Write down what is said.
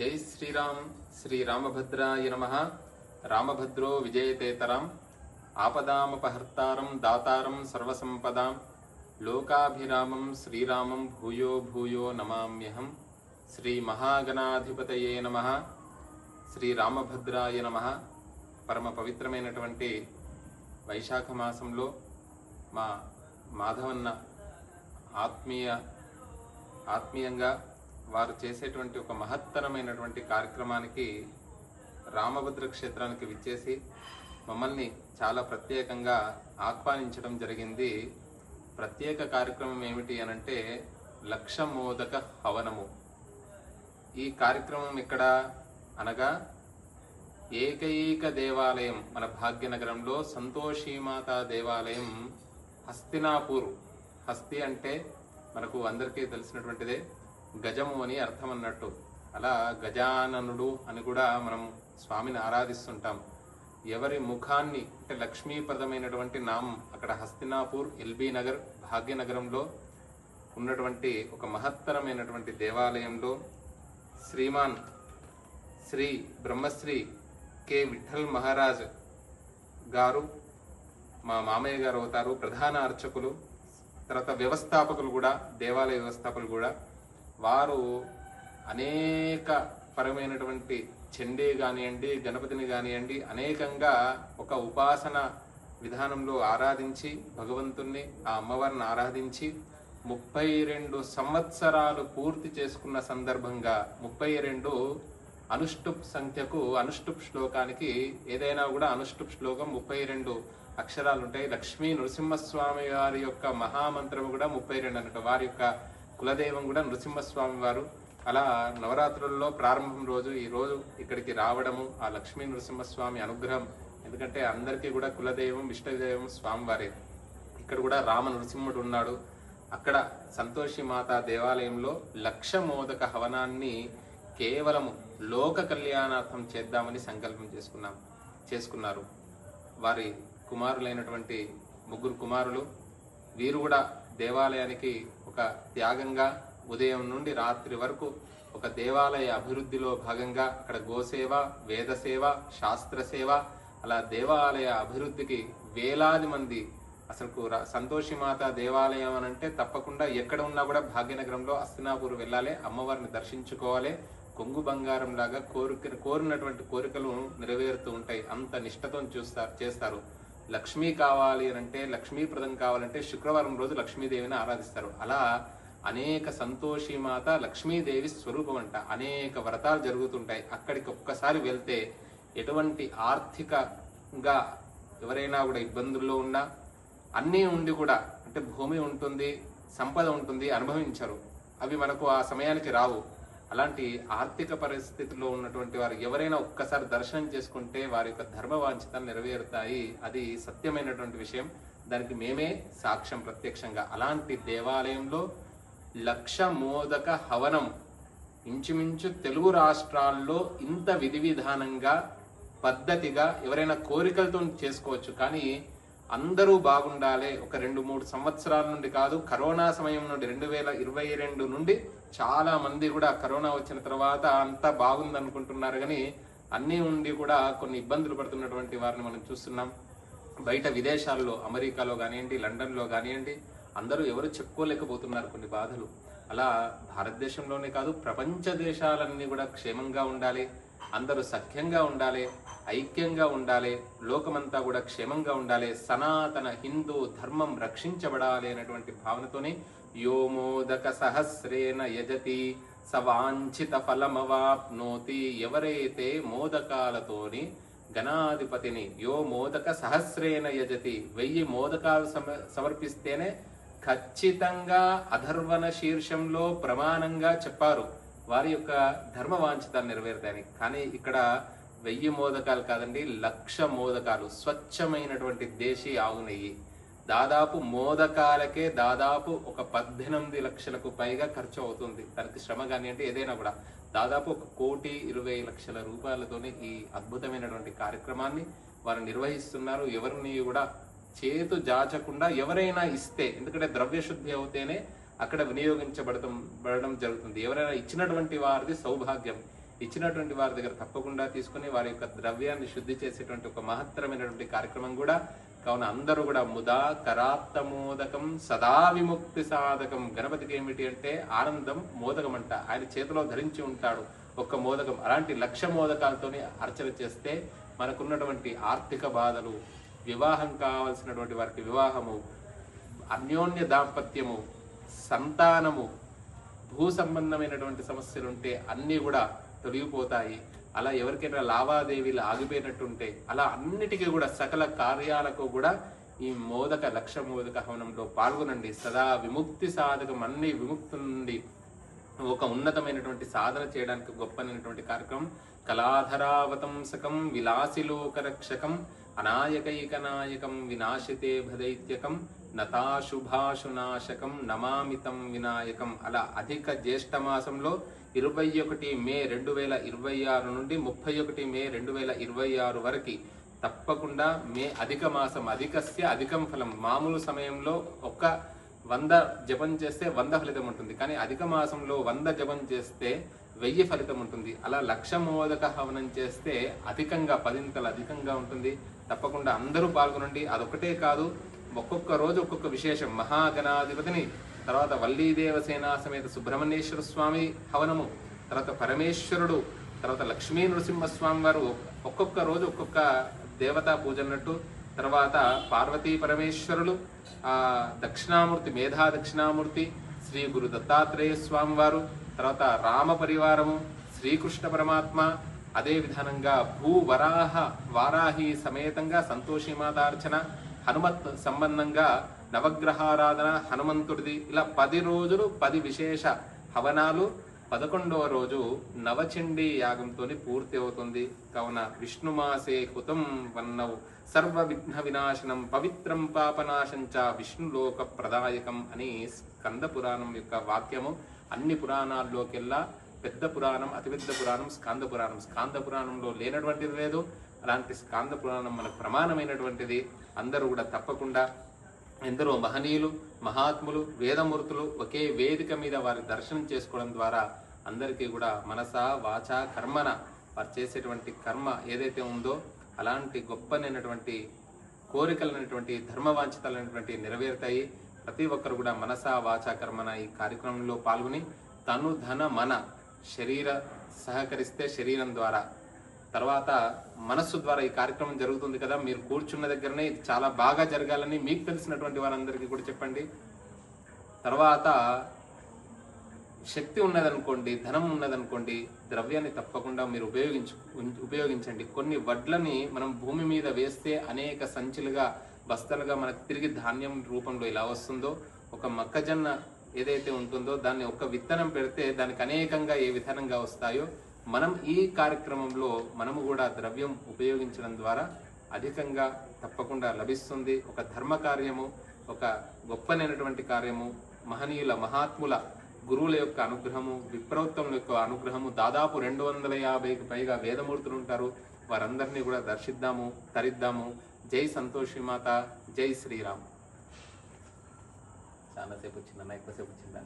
జై శ్రీరామ్. శ్రీరామభద్రాయ నమః. రామభద్రో విజయతేతరాం. ఆపదామపహర్తారం దాతారం సర్వసంపదాం. లోకాభిరామం శ్రీరామం భూయో భూయో నమామ్యహం. శ్రీ మహాగణాధిపతయే నమః. శ్రీరామభద్రాయ నమః. పరమ పవిత్రమైనటువంటి వైశాఖ మాసంలో మా మాధవన్న ఆత్మీయంగా వారు చేసేటువంటి ఒక మహత్తరమైనటువంటి కార్యక్రమానికి రామభద్ర క్షేత్రానికి విచ్చేసి మమ్మల్ని చాలా ప్రత్యేకంగా ఆహ్వానించడం జరిగింది. ప్రత్యేక కార్యక్రమం ఏమిటి అనంటే లక్ష మోదక హవనము. ఈ కార్యక్రమం ఇక్కడ అనగా ఏకైక దేవాలయం మన భాగ్యనగరంలో సంతోషీమాత దేవాలయం హస్తినాపూర్. హస్తి అంటే మనకు అందరికీ తెలిసినటువంటిదే, గజము అని అర్థం అన్నట్టు. అలా గజాననుడు అని కూడా మనం స్వామిని ఆరాధిస్తుంటాం. ఎవరి ముఖాన్ని అంటే లక్ష్మీప్రదమైనటువంటి నామం అక్కడ హస్తినాపూర్ ఎల్బీ నగర్ భాగ్యనగరంలో ఉన్నటువంటి ఒక మహత్తరమైనటువంటి దేవాలయంలో శ్రీమాన్ శ్రీ బ్రహ్మశ్రీ కె విఠల్ మహారాజ్ గారు మా మామయ్య గారు అవుతారు. ప్రధాన అర్చకులు, తర్వాత వ్యవస్థాపకులు కూడా, దేవాలయ వ్యవస్థాపకులు కూడా. వారు అనేక పరమైనటువంటి చండీ కానివ్వండి, గణపతిని కానివ్వండి, అనేకంగా ఒక ఉపాసన విధానంలో ఆరాధించి భగవంతుణ్ణి, ఆ అమ్మవారిని ఆరాధించి 32 సంవత్సరాలు పూర్తి చేసుకున్న సందర్భంగా 32 అనుష్టుప్ సంఖ్యకు, అనుష్టుప్ శ్లోకానికి ఏదైనా కూడా అనుష్టుప్ శ్లోకం 32 అక్షరాలు ఉంటాయి. లక్ష్మీ నృసింహస్వామి వారి యొక్క మహామంత్రము కూడా 32 అన్నట్టు. వారి యొక్క కులదైవం కూడా నృసింహస్వామి వారు. అలా నవరాత్రుల్లో ప్రారంభం రోజు ఈ రోజు ఇక్కడికి రావడము, ఆ లక్ష్మీ నృసింహస్వామి అనుగ్రహం. ఎందుకంటే అందరికీ కూడా కులదైవం ఇష్టదైవం స్వామివారే. ఇక్కడ కూడా రామ నృసింహుడు ఉన్నాడు. అక్కడ సంతోషి మాతా దేవాలయంలో లక్ష మోదక హవనాన్ని కేవలము లోక కళ్యాణార్థం చేద్దామని సంకల్పం చేసుకున్నారు. వారి కుమారులైనటువంటి 3 కుమారులు. వీరు కూడా దేవాలయానికి ఒక త్యాగంగా ఉదయం నుండి రాత్రి వరకు ఒక దేవాలయ అభివృద్ధిలో భాగంగా అక్కడ గోసేవ, వేదసేవ, శాస్త్రసేవ, అలా దేవాలయ అభివృద్ధికి వేలాది మంది. అసలు సంతోషిమాత దేవాలయం అని అంటే తప్పకుండా ఎక్కడ ఉన్నా కూడా భాగ్యనగరంలో హస్తినాపూర్ వెళ్ళాలి, అమ్మవారిని దర్శించుకోవాలి. కొంగు బంగారం లాగా కోరినటువంటి కోరికలు నెరవేరుతూ ఉంటాయి. అంత నిష్ఠతో చేస్తారు. లక్ష్మీ కావాలి అంటే, లక్ష్మీప్రదం కావాలంటే శుక్రవారం రోజు లక్ష్మీదేవిని ఆరాధిస్తారు. అలా అనేక సంతోషిమాత లక్ష్మీదేవి స్వరూపం అంట. అనేక వ్రతాలు జరుగుతుంటాయి. అక్కడికి ఒక్కసారి వెళ్తే ఎటువంటి ఆర్థికంగా ఎవరైనా కూడా ఇబ్బందుల్లో ఉన్నా, అన్నీ ఉండి కూడా అంటే భూమి ఉంటుంది, సంపద ఉంటుంది, అనుభవించరు. అవి మనకు ఆ సమయానికి రావు. అలాంటి ఆర్థిక పరిస్థితుల్లో ఉన్నటువంటి వారు ఎవరైనా ఒక్కసారి దర్శనం చేసుకుంటే వారి యొక్క ధర్మవాంఛితాలు నెరవేరుతాయి. అది సత్యమైనటువంటి విషయం. దానికి మేమే సాక్ష్యం ప్రత్యక్షంగా. అలాంటి దేవాలయంలో లక్ష మోదక హవనం ఇంచుమించు తెలుగు రాష్ట్రాల్లో ఇంత విధి విధానంగా పద్ధతిగా ఎవరైనా కోరికలతో చేసుకోవచ్చు. కానీ అందరూ బాగుండాలి. ఒక 2-3 సంవత్సరాల నుండి కాదు, కరోనా సమయం నుండి 2022 నుండి చాలా మంది కూడా కరోనా వచ్చిన తర్వాత అంతా బాగుంది అనుకుంటున్నారు. కానీ అన్నీ ఉండి కూడా కొన్ని ఇబ్బందులు పడుతున్నటువంటి వారిని మనం చూస్తున్నాం. బయట విదేశాల్లో, అమెరికాలో కానివ్వండి, లండన్లో కానివ్వండి, అందరూ ఎవరు చెప్పుకోలేకపోతున్నారు కొన్ని బాధలు. అలా భారతదేశంలోనే కాదు, ప్రపంచ దేశాలన్నీ కూడా క్షేమంగా ఉండాలి, అందరూ సఖ్యంగా ఉండాలి, ఐక్యంగా ఉండాలి, లోకమంతా కూడా క్షేమంగా ఉండాలి, సనాతన హిందూ ధర్మం రక్షించబడాలి అనేటువంటి భావనతోని యో మోదక సహస్రేన యజతి సవాంఛిత ఫలమవాప్నోతి. ఎవరైతే మోదకాలతోని గణాధిపతిని, యో మోదక సహస్రేన యజతి, 1000 మోదకాలు సమర్పిస్తేనే ఖచ్చితంగా అధర్వణ శీర్షంలో ప్రమాణంగా చెప్పారు వారి యొక్క ధర్మవాంఛితాలు నెరవేరుతాయని. కానీ ఇక్కడ 1000 మోదకాలు కాదండి, 1,00,000 మోదకాలు, స్వచ్ఛమైనటువంటి దేశీ ఆవు నెయ్యి. దాదాపు మోదకాలకే దాదాపు ఒక 18 లక్షలకు పైగా ఖర్చు అవుతుంది. దానికి శ్రమ కానివ్వండి, ఏదైనా కూడా దాదాపు 1,20,00,000 రూపాయలతోనే ఈ అద్భుతమైనటువంటి కార్యక్రమాన్ని వారు నిర్వహిస్తున్నారు. ఎవరిని కూడా చేతు జాచకుండా ఎవరైనా ఇస్తే, ఎందుకంటే ద్రవ్యశుద్ధి అవుతేనే అక్కడ వినియోగించబడడం జరుగుతుంది. ఎవరైనా ఇచ్చినటువంటి వారిది సౌభాగ్యం. ఇచ్చినటువంటి వారి దగ్గర తప్పకుండా తీసుకుని వారి యొక్క ద్రవ్యాన్ని శుద్ధి చేసేటువంటి ఒక మహత్తరమైనటువంటి కార్యక్రమం కూడా. కావున అందరూ కూడా ముదా కరాత్త మోదకం సదా విముక్తి సాధకం. గణపతికి ఏమిటి అంటే ఆనందం మోదకం అంట, ఆయన చేతిలో ధరించి ఉంటాడు ఒక్క మోదకం. అలాంటి 1,00,000 మోదకాలతోని అర్చన చేస్తే మనకున్నటువంటి ఆర్థిక బాధలు, వివాహం కావాల్సినటువంటి వారికి వివాహము, అన్యోన్య దాంపత్యము, సంతానము, భూ సంబంధమైనటువంటి సమస్యలు ఉంటే అన్నీ కూడా తొలగిపోతాయి. అలా ఎవరికైనా లావాదేవీలు ఆగిపోయినట్టుంటే అలా అన్నిటికీ కూడా సకల కార్యాలకు కూడా ఈ 1,00,000 మోదక హవనంలో పాల్గొనండి. సదా విముక్తి సాధకం, అన్ని విముక్తి నుండి ఒక ఉన్నతమైనటువంటి సాధన చేయడానికి గొప్పనైనటువంటి కార్యక్రమం. కళాధరావతంసకం విలాసిలోకరక్షకం అనాయకైకనాయకం వినాశితే భదైత్యకం నతాశుభాశునాశకం నమామితం వినాయకం. అలా అధిక జ్యేష్ఠ మాసంలో 21 మే 2026 నుండి 31 మే 2026 వరకు తప్పకుండా మే అధిక మాసం, అధికస్య అధికం ఫలం. మామూలు సమయంలో 100 జపం చేస్తే 100 ఫలితం ఉంటుంది, కానీ అధిక మాసంలో 100 జపం చేస్తే 1000 ఫలితం ఉంటుంది. అలా 1,00,000 మోదక హవనం చేస్తే అధికంగా 10 అధికంగా ఉంటుంది. తప్పకుండా అందరూ పాల్గొనండి. అదొకటే కాదు, ఒక్కొక్క రోజు ఒక్కొక్క విశేషం. మహాగణాధిపతిని, తర్వాత వల్లీదేవసేన సమేత సుబ్రహ్మణ్యేశ్వర స్వామి హవనము, తర్వాత పరమేశ్వరుడు, తర్వాత లక్ష్మీ నృసింహస్వామి వారు ఒక్కొక్క రోజు ఒక్కొక్క దేవతా పూజ అన్నట్టు. తర్వాత పార్వతీ పరమేశ్వరులు, దక్షిణామూర్తి, మేధా దక్షిణామూర్తి, శ్రీ గురు దత్తాత్రేయ స్వామి వారు, తర్వాత రామ పరివారము, శ్రీకృష్ణ పరమాత్మ, అదే విధానంగా భూవరాహ వారాహి సమేతంగా సంతోషిమాతార్చన, హనుమత్ సంబంధంగా నవగ్రహారాధన, హనుమంతుడిది. ఇలా 10 రోజులు 10 విశేష హవనాలు. 11వ రోజు నవచండీ యాగంతో పూర్తి అవుతుంది. కావున విష్ణుమాసే కృతం వన్నవు సర్వ విఘ్న వినాశనం పవిత్రం పాపనాశంచ విష్ణులోక ప్రదాయకం అని స్కంద పురాణం యొక్క వాక్యము. అన్ని పురాణాల్లోకెల్లా పెద్ద పురాణం, అతిపెద్ద పురాణం స్కాంద పురాణం. స్కాంద పురాణంలో లేనటువంటిది లేదు, అలాంటి స్కాంద పురాణం మనకు ప్రమాణమైనటువంటిది. అందరూ కూడా తప్పకుండా ఎందరో మహనీయులు, మహాత్ములు, వేదమూర్తులు ఒకే వేదిక మీద వారి దర్శనం చేసుకోవడం ద్వారా అందరికీ కూడా మనస వాచ కర్మన వారు చేసేటువంటి కర్మ ఏదైతే ఉందో అలాంటి గొప్పనైనటువంటి కోరికలైనటువంటి ధర్మవాంఛితాలైనటువంటి నెరవేరుతాయి. ప్రతి ఒక్కరు కూడా మనస వాచ కర్మన ఈ కార్యక్రమంలో పాల్గొని తను ధన మన శరీర సహకరిస్తే శరీరం ద్వారా, తర్వాత మనస్సు ద్వారా ఈ కార్యక్రమం జరుగుతుంది కదా. మీరు కూర్చున్న దగ్గరనే ఇది చాలా బాగా జరగాలని మీకు తెలిసినటువంటి వారందరికీ కూడా చెప్పండి. తర్వాత శక్తి ఉన్నదనుకోండి, ధనం ఉన్నదనుకోండి, ద్రవ్యాన్ని తప్పకుండా మీరు ఉపయోగించండి. కొన్ని వడ్లని మనం భూమి మీద వేస్తే అనేక సంచులుగా, బస్తలుగా మనకు తిరిగి ధాన్యం రూపంలో ఇలా వస్తుందో, ఒక మొక్కజొన్న ఏదైతే ఉంటుందో దాన్ని ఒక విత్తనం పెడితే దానికి అనేకంగా ఏ విధానంగా వస్తాయో, మనం ఈ కార్యక్రమంలో మనము కూడా ద్రవ్యం ఉపయోగించడం ద్వారా అధికంగా తప్పకుండా లభిస్తుంది. ఒక ధర్మ కార్యము, ఒక గొప్పనైనటువంటి కార్యము, మహనీయుల మహాత్ముల గురువుల యొక్క అనుగ్రహము, విప్రవృత్తముల యొక్క అనుగ్రహము. దాదాపు 250కి పైగా వేదమూర్తులు ఉంటారు. వారందరినీ కూడా దర్శిద్దాము, తరిద్దాము. జై సంతోషి మాత, జై శ్రీరామ్. చాలాసేపు వచ్చిందన్న, ఎక్కువసేపు వచ్చిందా?